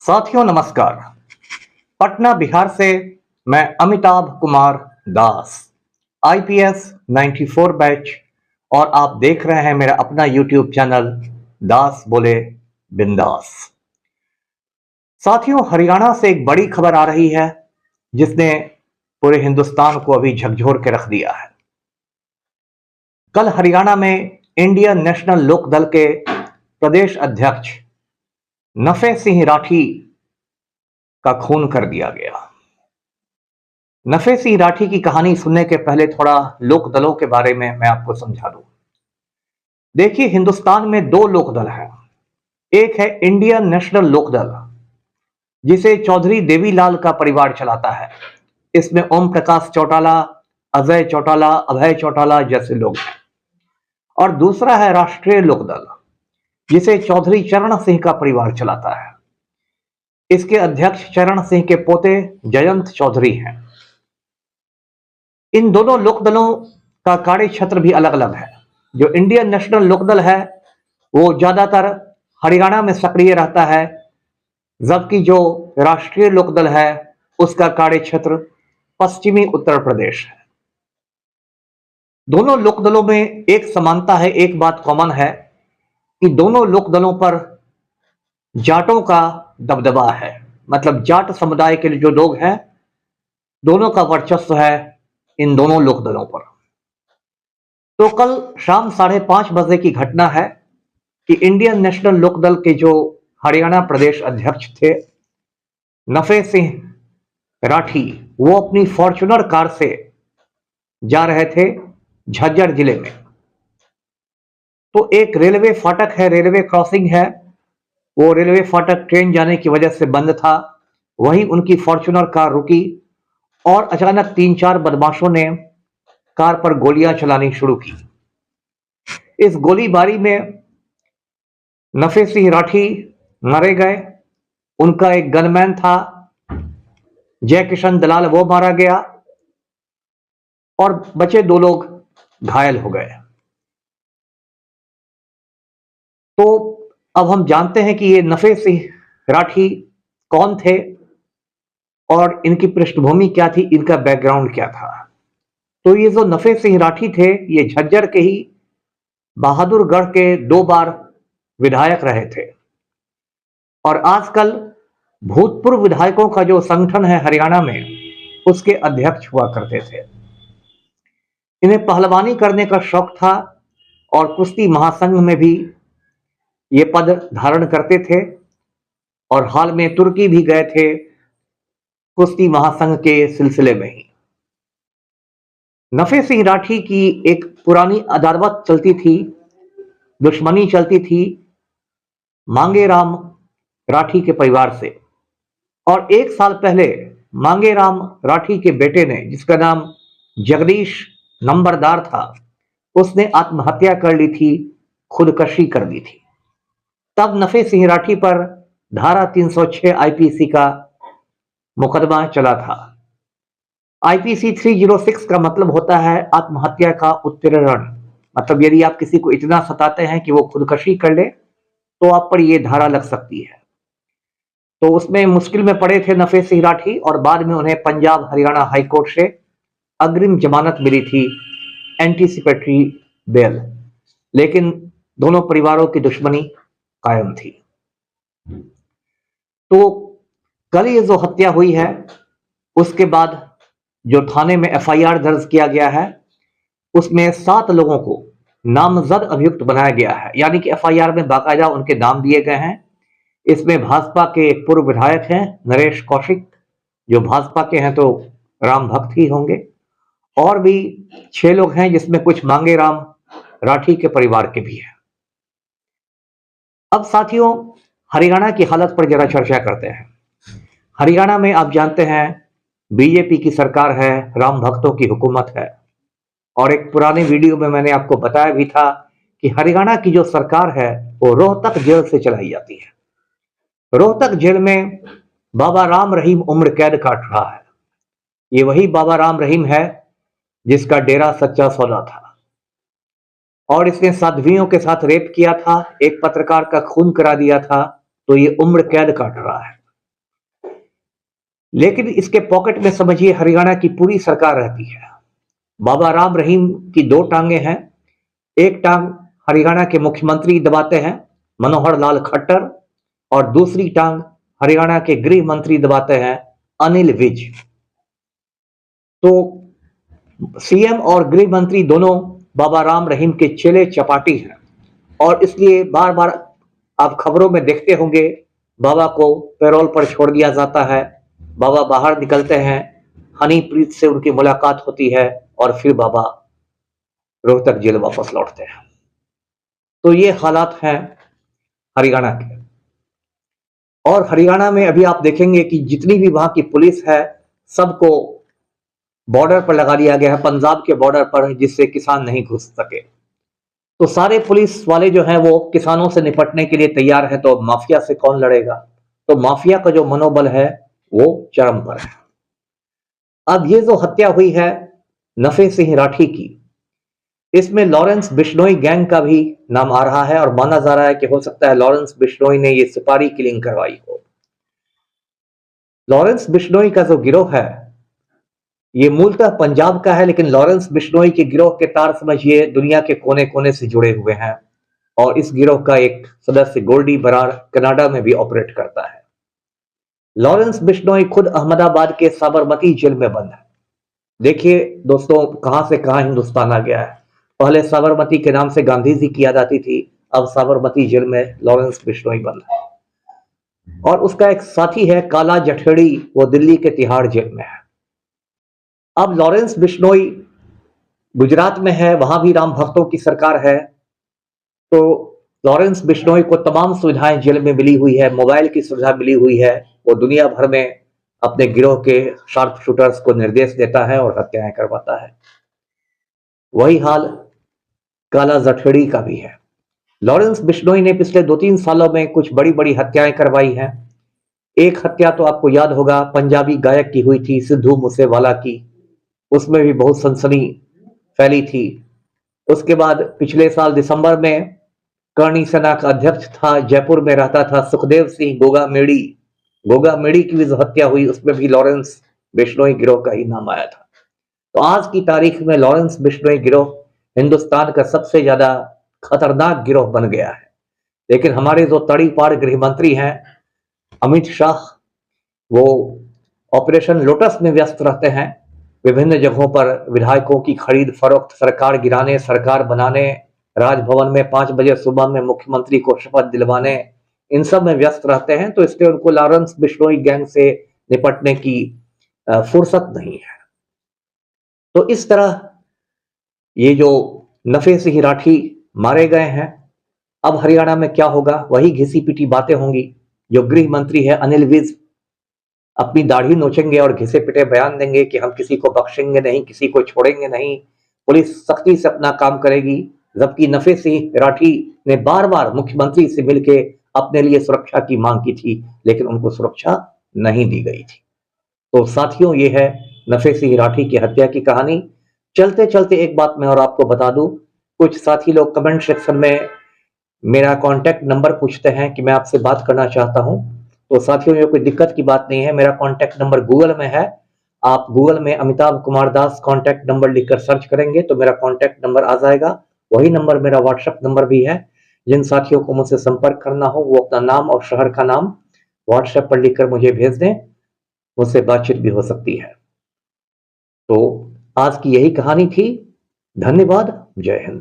साथियों नमस्कार। पटना बिहार से मैं अमिताभ कुमार दास, आईपीएस 94 बैच, और आप देख रहे हैं मेरा अपना यूट्यूब चैनल दास बोले बिंदास। साथियों, हरियाणा से एक बड़ी खबर आ रही है जिसने पूरे हिंदुस्तान को अभी झकझोर के रख दिया है। कल हरियाणा में इंडियन नेशनल लोकदल के प्रदेश अध्यक्ष नफे सिंह राठी का खून कर दिया गया। नफे सिंह राठी की कहानी सुनने के पहले थोड़ा लोक दलों के बारे में मैं आपको समझा दूं। देखिए, हिंदुस्तान में दो लोकदल हैं। एक है इंडियन नेशनल लोकदल, जिसे चौधरी देवीलाल का परिवार चलाता है। इसमें ओम प्रकाश चौटाला, अजय चौटाला, अभय चौटाला जैसे लोग हैं। और दूसरा है राष्ट्रीय लोकदल, जिसे चौधरी चरण सिंह का परिवार चलाता है। इसके अध्यक्ष चरण सिंह के पोते जयंत चौधरी हैं। इन दोनों लोकदलों का कार्य क्षेत्र भी अलग अलग है। जो इंडियन नेशनल लोकदल है वो ज्यादातर हरियाणा में सक्रिय रहता है, जबकि जो राष्ट्रीय लोकदल है उसका कार्य क्षेत्र पश्चिमी उत्तर प्रदेश है। दोनों लोकदलों में एक समानता है, एक बात कॉमन है कि दोनों लोकदलों पर जाटों का दबदबा है। मतलब जाट समुदाय के जो लोग हैं, दोनों का वर्चस्व है इन दोनों लोकदलों पर। तो कल शाम 5:30 बजे की घटना है कि इंडियन नेशनल लोकदल के जो हरियाणा प्रदेश अध्यक्ष थे नफे सिंह राठी, वो अपनी फॉर्च्यूनर कार से जा रहे थे झज्जर जिले में। तो एक रेलवे फाटक है, रेलवे क्रॉसिंग है, वो रेलवे फाटक ट्रेन जाने की वजह से बंद था। वहीं उनकी फॉर्च्यूनर कार रुकी और अचानक 3-4 बदमाशों ने कार पर गोलियां चलानी शुरू की। इस गोलीबारी में नफे सिंह राठी मारे गए। उनका एक गनमैन था जय किशन दलाल, वो मारा गया और बचे 2 लोग घायल हो गए। तो अब हम जानते हैं कि ये नफे सिंह राठी कौन थे और इनकी पृष्ठभूमि क्या थी, इनका बैकग्राउंड क्या था। तो ये जो नफे सिंह राठी थे, ये झज्जर के ही बहादुरगढ़ के 2 बार विधायक रहे थे और आजकल भूतपूर्व विधायकों का जो संगठन है हरियाणा में, उसके अध्यक्ष हुआ करते थे। इन्हें पहलवानी करने का शौक था और कुश्ती महासंघ में भी ये पद धारण करते थे और हाल में तुर्की भी गए थे कुश्ती महासंघ के सिलसिले में ही। नफे सिंह राठी की एक पुरानी अदावत चलती थी, दुश्मनी चलती थी मांगेराम राठी के परिवार से। और 1 साल पहले मांगेराम राठी के बेटे ने, जिसका नाम जगदीश नंबरदार था, उसने आत्महत्या कर ली थी, खुदकशी कर दी थी। तब नफे सिंह राठी पर धारा 306 आईपीसी का मुकदमा चला था। आईपीसी 306 का मतलब होता है आत्महत्या का उत्प्रेरण। मतलब यदि आप किसी को इतना सताते हैं कि वो खुदकशी कर ले तो आप पर यह धारा लग सकती है। तो उसमें मुश्किल में पड़े थे नफे सिंह राठी और बाद में उन्हें पंजाब हरियाणा हाईकोर्ट से अग्रिम जमानत मिली थी, एंटीसिपेटरी बेल। लेकिन दोनों परिवारों की दुश्मनी कायम थी। तो कल ये जो हत्या हुई है, उसके बाद जो थाने में एफआईआर दर्ज किया गया है, उसमें 7 लोगों को नामजद अभियुक्त बनाया गया है। यानी कि एफआईआर में बाकायदा उनके नाम दिए गए हैं। इसमें भाजपा के एक पूर्व विधायक हैं नरेश कौशिक, जो भाजपा के हैं तो राम भक्त ही होंगे, और भी 6 लोग हैं जिसमें कुछ मांगेराम राठी के परिवार के भी हैं। अब साथियों, हरियाणा की हालत पर जरा चर्चा करते हैं। हरियाणा में आप जानते हैं बीजेपी की सरकार है, राम भक्तों की हुकूमत है। और एक पुराने वीडियो में मैंने आपको बताया भी था कि हरियाणा की जो सरकार है वो रोहतक जेल से चलाई जाती है। रोहतक जेल में बाबा राम रहीम उम्र कैद काट रहा है। ये वही बाबा राम रहीम है जिसका डेरा सच्चा सौदा था और इसने साध्वियों के साथ रेप किया था, एक पत्रकार का खून करा दिया था, तो ये उम्र कैद काट रहा है। लेकिन इसके पॉकेट में समझिए हरियाणा की पूरी सरकार रहती है। बाबा राम रहीम की दो टांगे हैं। एक टांग हरियाणा के मुख्यमंत्री दबाते हैं मनोहर लाल खट्टर, और दूसरी टांग हरियाणा के गृह मंत्री दबाते हैं अनिल विज। तो सीएम और गृह मंत्री दोनों बाबा राम रहीम के चेले चपाटी हैं, और इसलिए बार बार आप खबरों में देखते होंगे बाबा को पैरोल पर छोड़ दिया जाता है। बाबा बाहर निकलते हैं, हनीप्रीत से उनकी मुलाकात होती है और फिर बाबा रोहतक जेल वापस लौटते हैं। तो ये हालात हैं हरियाणा के। और हरियाणा में अभी आप देखेंगे कि जितनी भी वहां की पुलिस है सबको बॉर्डर पर लगा दिया गया है, पंजाब के बॉर्डर पर, जिससे किसान नहीं घुस सके। तो सारे पुलिस वाले जो हैं वो किसानों से निपटने के लिए तैयार है, तो माफिया से कौन लड़ेगा? तो माफिया का जो मनोबल है वो चरम पर है। अब ये जो हत्या हुई है नफे सिंह राठी की, इसमें लॉरेंस बिश्नोई गैंग का भी नाम आ रहा है, और माना जा रहा है कि हो सकता है लॉरेंस बिश्नोई ने ये सुपारी किलिंग करवाई हो। लॉरेंस बिश्नोई का जो गिरोह है ये मूलतः पंजाब का है, लेकिन लॉरेंस बिश्नोई के गिरोह के तार समझिए दुनिया के कोने कोने से जुड़े हुए हैं, और इस गिरोह का एक सदस्य गोल्डी बराड़ कनाडा में भी ऑपरेट करता है। लॉरेंस बिश्नोई खुद अहमदाबाद के साबरमती जेल में बंद है। देखिए दोस्तों, कहां से कहां हिंदुस्तान आ गया है। पहले साबरमती के नाम से गांधी जी की याद आती थी, अब साबरमती जेल में लॉरेंस बिश्नोई बंद है। और उसका एक साथी है काला जठेड़ी, वो दिल्ली के तिहाड़ जेल में है। अब लॉरेंस बिश्नोई गुजरात में है, वहां भी राम भक्तों की सरकार है। तो लॉरेंस बिश्नोई को तमाम सुविधाएं जेल में मिली हुई है, मोबाइल की सुविधा मिली हुई है। वो दुनिया भर में अपने गिरोह के शार्प शूटर्स को निर्देश देता है और हत्याएं करवाता है। वही हाल काला जठेड़ी का भी है। लॉरेंस बिश्नोई ने पिछले 2-3 सालों में कुछ बड़ी बड़ी हत्याएं करवाई हैं। एक हत्या तो आपको याद होगा पंजाबी गायक की हुई थी, सिद्धू मूसेवाला की। उसमें भी बहुत सनसनी फैली थी। उसके बाद पिछले साल दिसंबर में करणी सेना का अध्यक्ष था, जयपुर में रहता था, सुखदेव सिंह गोगा मेड़ी की भी जो हत्या हुई उसमें भी लॉरेंस बिश्नोई गिरोह का ही नाम आया था। तो आज की तारीख में लॉरेंस बिश्नोई गिरोह हिंदुस्तान का सबसे ज्यादा खतरनाक गिरोह बन गया है। लेकिन हमारे जो तड़ीपार गृह मंत्री हैं अमित शाह, वो ऑपरेशन लोटस में व्यस्त रहते हैं। विभिन्न जगहों पर विधायकों की खरीद फरोख्त, सरकार गिराने, सरकार बनाने, राजभवन में 5 बजे सुबह में मुख्यमंत्री को शपथ दिलवाने, इन सब में व्यस्त रहते हैं। तो इसलिए उनको लॉरेंस बिश्नोई गैंग से निपटने की फुर्सत नहीं है। तो इस तरह ये जो नफे सिंह राठी मारे गए हैं, अब हरियाणा में क्या होगा? वही घिसी पिटी बातें होंगी। जो गृह मंत्री है अनिल विज अपनी दाढ़ी नोचेंगे और घिसे पिटे बयान देंगे कि हम किसी को बख्शेंगे नहीं, किसी को छोड़ेंगे नहीं, पुलिस सख्ती से अपना काम करेगी। जबकि नफे सिंह राठी ने बार बार मुख्यमंत्री से मिलकर अपने लिए सुरक्षा की मांग की थी, लेकिन उनको सुरक्षा नहीं दी गई थी। तो साथियों, ये है नफे सिंह राठी की हत्या की कहानी। चलते चलते एक बात मैं और आपको बता दूं, कुछ साथी लोग कमेंट सेक्शन में मेरा कॉन्टैक्ट नंबर पूछते हैं कि मैं आपसे बात करना चाहता हूं। तो साथियों, ये कोई दिक्कत की बात नहीं है, मेरा कॉन्टैक्ट नंबर गूगल में है। आप गूगल में अमिताभ कुमार दास कॉन्टैक्ट नंबर लिखकर सर्च करेंगे तो मेरा कॉन्टैक्ट नंबर आ जाएगा। वही नंबर मेरा व्हाट्सएप नंबर भी है। जिन साथियों को मुझसे संपर्क करना हो वो अपना नाम और शहर का नाम व्हाट्सएप पर लिखकर मुझे भेज दें, मुझसे बातचीत भी हो सकती है। तो आज की यही कहानी थी। धन्यवाद। जय हिंद।